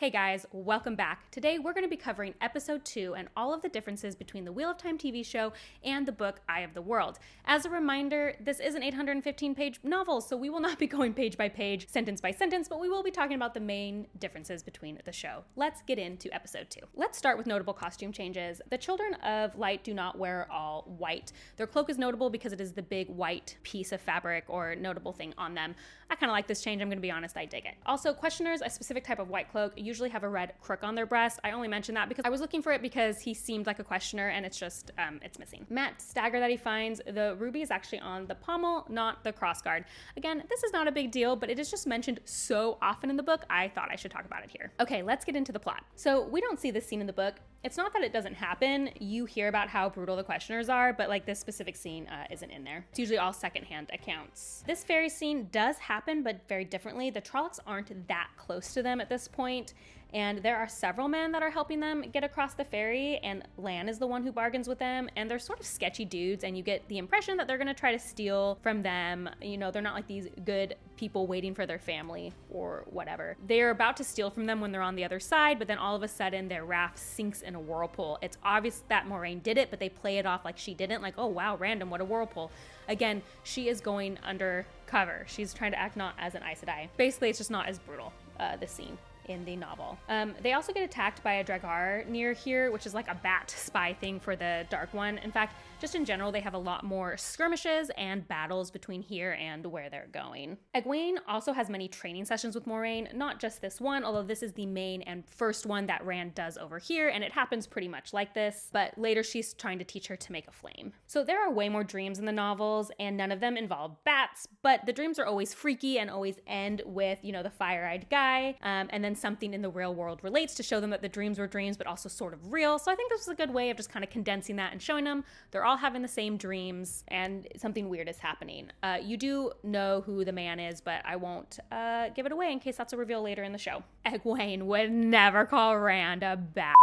Hey guys, welcome back. Today we're going to be covering episode 2 and all of the differences between the Wheel of Time TV show and the book Eye of the World. As a reminder, this is an 815-page novel, so we will not be going page by page, sentence by sentence, but we will be talking about the main differences between the show. Let's get into episode 2. Let's start with notable costume changes. The Children of Light do not wear all white. Their cloak is notable because it is the big white piece of fabric or notable thing on them. I kind of like this change, I'm going to be honest, I dig it. Also, questioners, a specific type of white cloak, usually have a red crook on their breast. I only mention that because I was looking for it because he seemed like a questioner and it's just, it's missing. Matt's dagger that he finds, the ruby is actually on the pommel, not the crossguard. Again, this is not a big deal, but it is just mentioned so often in the book, I thought I should talk about it here. Okay, let's get into the plot. So we don't see this scene in the book. It's not that it doesn't happen. You hear about how brutal the questioners are, but like this specific scene isn't in there. It's usually all secondhand accounts. This ferry scene does happen, but very differently. The Trollocs aren't that close to them at this point, and there are several men that are helping them get across the ferry, and Lan is the one who bargains with them, and they're sort of sketchy dudes, and you get the impression that they're gonna try to steal from them. You know, they're not like these good people waiting for their family or whatever. They're about to steal from them when they're on the other side, but then all of a sudden their raft sinks in a whirlpool. It's obvious that Moiraine did it, but they play it off like she didn't, like, oh wow, random, what a whirlpool. Again, she is going undercover. She's trying to act not as an Aes Sedai. Basically, it's just not as brutal, this scene in the novel. They also get attacked by a Draghar near here, which is like a bat spy thing for the Dark One. In fact, just in general, they have a lot more skirmishes and battles between here and where they're going. Egwene also has many training sessions with Moiraine, not just this one, although this is the main and first one that Rand does over here, and it happens pretty much like this, but later she's trying to teach her to make a flame. So there are way more dreams in the novels, and none of them involve bats, but the dreams are always freaky and always end with, you know, the fire-eyed guy, and then something in the real world relates to show them that the dreams were dreams, but also sort of real. So I think this was a good way of just kind of condensing that and showing them they're all having the same dreams and something weird is happening. You do know who the man is, but I won't give it away in case that's a reveal later in the show. Egwene would never call Rand a bat.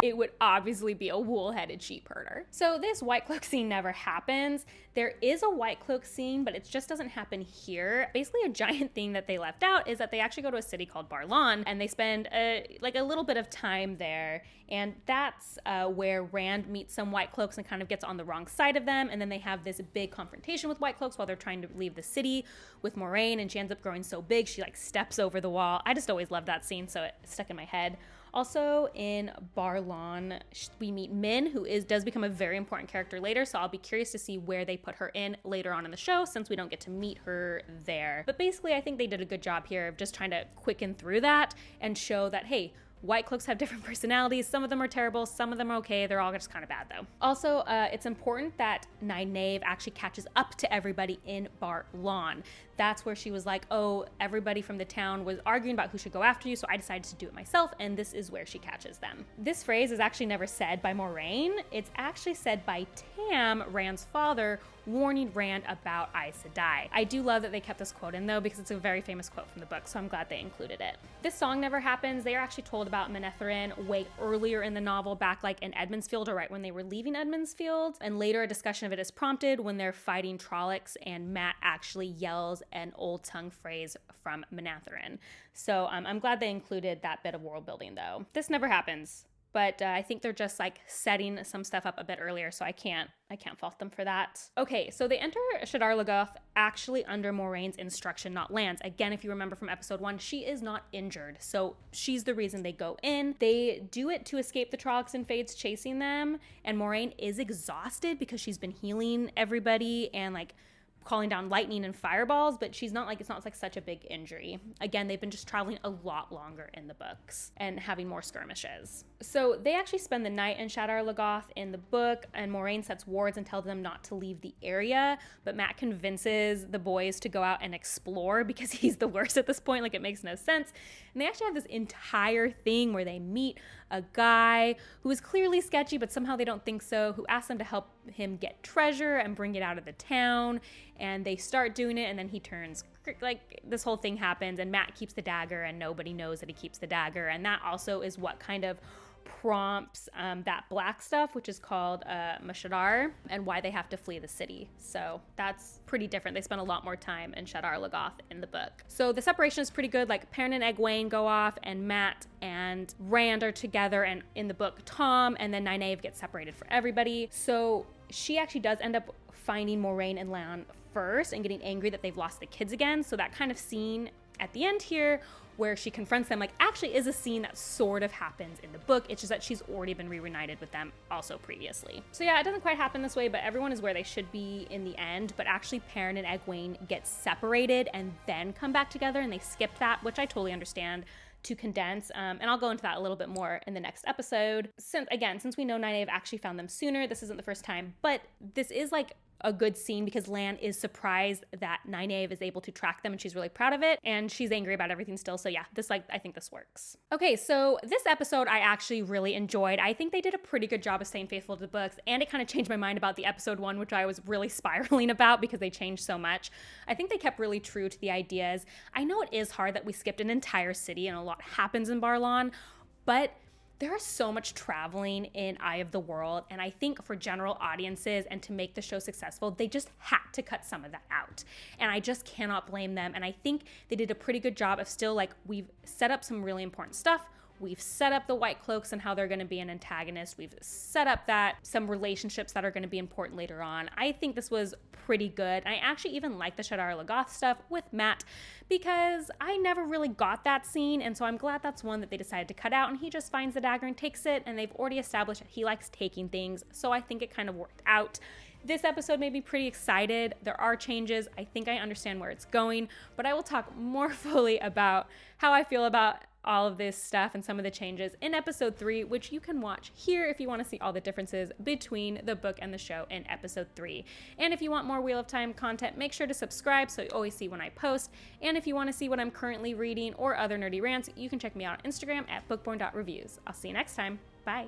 It would obviously be a wool-headed sheep herder. So this white cloak scene never happens. There is a white cloak scene, but it just doesn't happen here. Basically, a giant thing that they left out is that they actually go to a city called Barlan, and they spend a little bit of time there. And that's where Rand meets some white cloaks and kind of gets on the wrong side of them. And then they have this big confrontation with white cloaks while they're trying to leave the city with Moiraine, and she ends up growing so big, she like steps over the wall. I just always loved that scene, so it stuck in my head. Also in Barlan, we meet Min, who does become a very important character later, so I'll be curious to see where they put her in later on in the show since we don't get to meet her there. But basically, I think they did a good job here of just trying to quicken through that and show that, hey, white cloaks have different personalities. Some of them are terrible, some of them are okay. They're all just kind of bad though. Also, it's important that Nynaeve actually catches up to everybody in Barlan. That's where she was like, oh, everybody from the town was arguing about who should go after you, so I decided to do it myself, and this is where she catches them. This phrase is actually never said by Moiraine. It's actually said by Tam, Rand's father, warning Rand about Aes Sedai. I do love that they kept this quote in though, because it's a very famous quote from the book, so I'm glad they included it. This song never happens. They are actually told about Manetheren way earlier in the novel, back like in Edmundsfield or right when they were leaving Edmundsfield, and later a discussion of it is prompted when they're fighting Trollocs and Mat actually yells an old tongue phrase from Manetheren. So I'm glad they included that bit of world building though. This never happens. But I think they're just like setting some stuff up a bit earlier, so I can't fault them for that. Okay, so they enter Shadar Logoth actually under Moraine's instruction, not Lan's. Again, if you remember from episode 1, she is not injured, so she's the reason they go in. They do it to escape the Trollocs and Fades chasing them, and Moiraine is exhausted because she's been healing everybody and like calling down lightning and fireballs, but she's not like, it's not like such a big injury. Again, they've been just traveling a lot longer in the books and having more skirmishes. So they actually spend the night in Shadar Logoth in the book, and Moiraine sets wards and tells them not to leave the area, but Mat convinces the boys to go out and explore because he's the worst at this point, like it makes no sense. And they actually have this entire thing where they meet a guy who is clearly sketchy, but somehow they don't think so, who asks them to help him get treasure and bring it out of the town, and they start doing it, and then he turns, like this whole thing happens, and Mat keeps the dagger and nobody knows that he keeps the dagger, and that also is what kind of prompts that black stuff, which is called Mashadar, and why they have to flee the city. So that's pretty different. They spend a lot more time in Shadar Logoth in the book. So the separation is pretty good. Like Perrin and Egwene go off, and Mat and Rand are together, and in the book Tom, and then Nynaeve gets separated for everybody. So she actually does end up finding Moiraine and Lan first and getting angry that they've lost the kids again. So that kind of scene at the end here where she confronts them, like, actually is a scene that sort of happens in the book. It's just that she's already been reunited with them also previously. So yeah, it doesn't quite happen this way, but everyone is where they should be in the end. But actually Perrin and Egwene get separated and then come back together, and they skipped that, which I totally understand, to condense. And I'll go into that a little bit more in the next episode. Since we know Nynaeve actually found them sooner, this isn't the first time, but this is like a good scene because Lan is surprised that Nynaeve is able to track them, and she's really proud of it, and she's angry about everything still. So yeah, I think this works. Okay, so this episode I actually really enjoyed. I think they did a pretty good job of staying faithful to the books, and it kind of changed my mind about the episode 1, which I was really spiraling about because they changed so much. I think they kept really true to the ideas. I know it is hard that we skipped an entire city and a lot happens in Baerlon, but there is so much traveling in Eye of the World, and I think for general audiences and to make the show successful, they just had to cut some of that out. And I just cannot blame them. And I think they did a pretty good job of still, like, we've set up some really important stuff. We've set up the White Cloaks and how they're going to be an antagonist. We've set up some relationships that are going to be important later on. I think this was pretty good. I actually even like the Shadar Logoth stuff with Mat because I never really got that scene, and so I'm glad that's one that they decided to cut out, and he just finds the dagger and takes it, and they've already established that he likes taking things, so I think it kind of worked out. This episode made me pretty excited. There are changes. I think I understand where it's going, but I will talk more fully about how I feel about all of this stuff and some of the changes in episode 3, which you can watch here if you want to see all the differences between the book and the show in episode 3. And if you want more Wheel of Time content, make sure to subscribe so you always see when I post. And if you want to see what I'm currently reading or other nerdy rants, you can check me out on Instagram at bookborn.reviews. I'll see you next time. Bye.